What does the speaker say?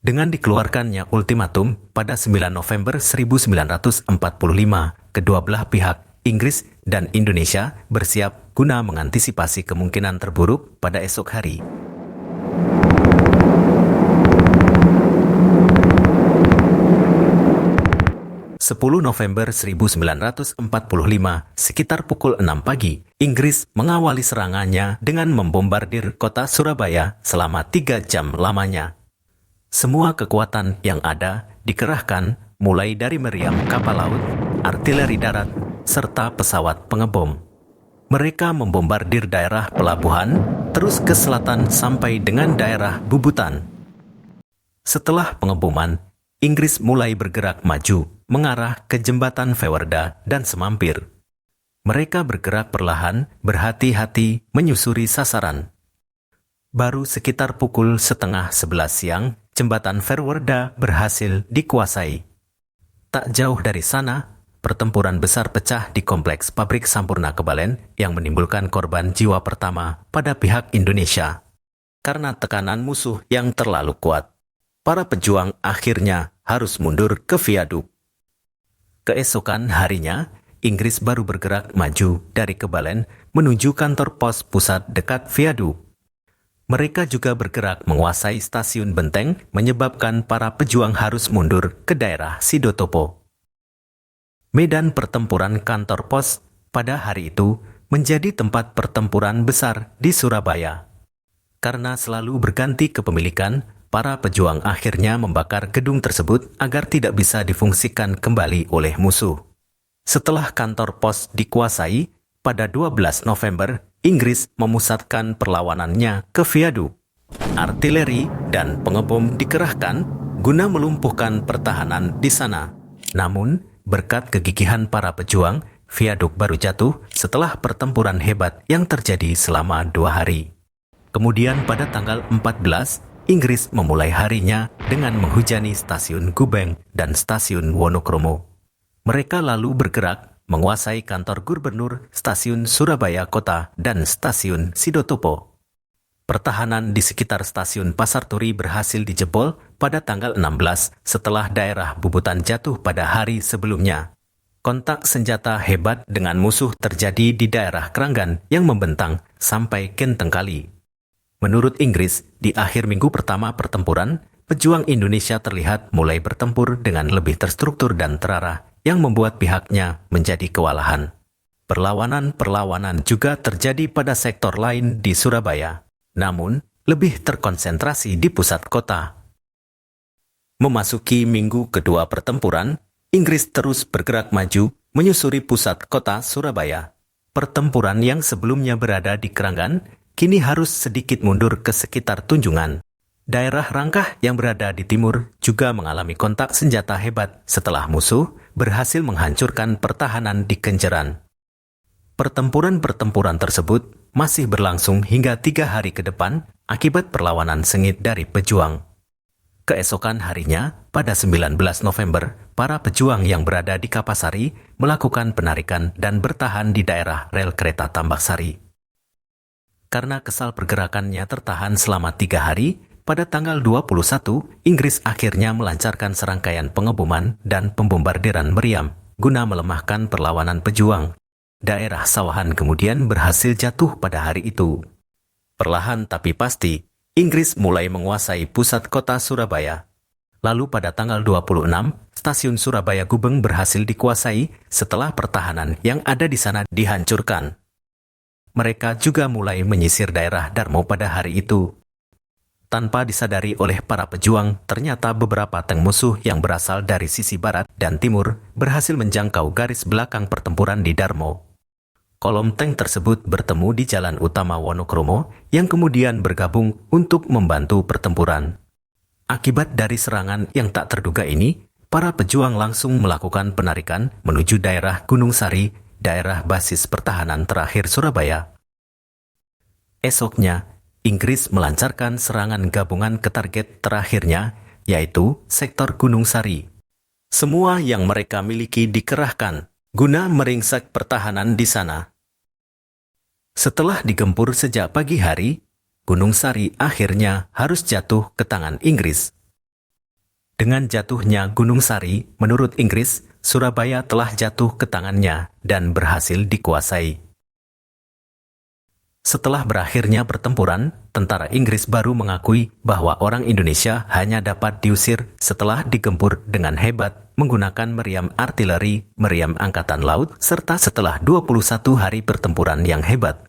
Dengan dikeluarkannya ultimatum pada 9 November 1945, kedua belah pihak, Inggris dan Indonesia, bersiap guna mengantisipasi kemungkinan terburuk pada esok hari. (10 November 1945), sekitar pukul 6 pagi, Inggris mengawali serangannya dengan membombardir kota Surabaya selama 3 jam lamanya. Semua kekuatan yang ada dikerahkan, mulai dari meriam kapal laut, artileri darat, serta pesawat pengebom. Mereka membombardir daerah pelabuhan, terus ke selatan sampai dengan daerah Bubutan. Setelah pengeboman, Inggris mulai bergerak maju, mengarah ke jembatan Fewerda dan Semampir. Mereka bergerak perlahan, berhati-hati, menyusuri sasaran. Baru sekitar pukul 10:30 siang, jembatan Fewerda berhasil dikuasai. Tak jauh dari sana, pertempuran besar pecah di kompleks pabrik Sampurna Kebalen yang menimbulkan korban jiwa pertama pada pihak Indonesia. Karena tekanan musuh yang terlalu kuat, para pejuang akhirnya harus mundur ke viaduk. Keesokan harinya, Inggris baru bergerak maju dari Kebalen menuju kantor pos pusat dekat viaduk. Mereka juga bergerak menguasai stasiun Benteng, menyebabkan para pejuang harus mundur ke daerah Sidotopo. Medan pertempuran kantor pos pada hari itu menjadi tempat pertempuran besar di Surabaya. Karena selalu berganti kepemilikan, para pejuang akhirnya membakar gedung tersebut agar tidak bisa difungsikan kembali oleh musuh. Setelah kantor pos dikuasai, pada 12 November, Inggris memusatkan perlawanannya ke viaduk. Artileri dan pengebom dikerahkan guna melumpuhkan pertahanan di sana. Namun, berkat kegigihan para pejuang, viaduk baru jatuh setelah pertempuran hebat yang terjadi selama 2 hari. Kemudian pada tanggal 14, Inggris memulai harinya dengan menghujani stasiun Gubeng dan stasiun Wonokromo. Mereka lalu bergerak menguasai kantor gubernur, stasiun Surabaya Kota, dan stasiun Sidotopo. Pertahanan di sekitar stasiun Pasar Turi berhasil dijebol pada tanggal 16 setelah daerah Bubutan jatuh pada hari sebelumnya. Kontak senjata hebat dengan musuh terjadi di daerah Kranggan yang membentang sampai Kentengkali. Menurut Inggris, di akhir minggu pertama pertempuran, pejuang Indonesia terlihat mulai bertempur dengan lebih terstruktur dan terarah, yang membuat pihaknya menjadi kewalahan. Perlawanan-perlawanan juga terjadi pada sektor lain di Surabaya, namun lebih terkonsentrasi di pusat kota. Memasuki minggu kedua pertempuran, Inggris terus bergerak maju menyusuri pusat kota Surabaya. Pertempuran yang sebelumnya berada di Kranggan, kini harus sedikit mundur ke sekitar Tunjungan. Daerah Rangkah yang berada di timur juga mengalami kontak senjata hebat setelah musuh berhasil menghancurkan pertahanan di Kenjeran. Pertempuran-pertempuran tersebut masih berlangsung hingga 3 hari ke depan akibat perlawanan sengit dari pejuang. Keesokan harinya, pada 19 November, para pejuang yang berada di Kapasari melakukan penarikan dan bertahan di daerah rel kereta Tambak Sari. Karena kesal pergerakannya tertahan selama 3 hari, pada tanggal 21, Inggris akhirnya melancarkan serangkaian pengeboman dan pembombardiran meriam guna melemahkan perlawanan pejuang. Daerah Sawahan kemudian berhasil jatuh pada hari itu. Perlahan tapi pasti, Inggris mulai menguasai pusat kota Surabaya. Lalu pada tanggal 26, stasiun Surabaya Gubeng berhasil dikuasai setelah pertahanan yang ada di sana dihancurkan. Mereka juga mulai menyisir daerah Darmo pada hari itu. Tanpa disadari oleh para pejuang, ternyata beberapa tank musuh yang berasal dari sisi barat dan timur berhasil menjangkau garis belakang pertempuran di Darmo. Kolom tank tersebut bertemu di jalan utama Wonokromo yang kemudian bergabung untuk membantu pertempuran. Akibat dari serangan yang tak terduga ini, para pejuang langsung melakukan penarikan menuju daerah Gunung Sari, daerah basis pertahanan terakhir Surabaya. Esoknya, Inggris melancarkan serangan gabungan ke target terakhirnya, yaitu sektor Gunung Sari. Semua yang mereka miliki dikerahkan guna meringsek pertahanan di sana. Setelah digempur sejak pagi hari, Gunung Sari akhirnya harus jatuh ke tangan Inggris. Dengan jatuhnya Gunung Sari, menurut Inggris, Surabaya telah jatuh ke tangannya dan berhasil dikuasai. Setelah berakhirnya pertempuran, tentara Inggris baru mengakui bahwa orang Indonesia hanya dapat diusir setelah digempur dengan hebat menggunakan meriam artileri, meriam angkatan laut, serta setelah 21 hari pertempuran yang hebat.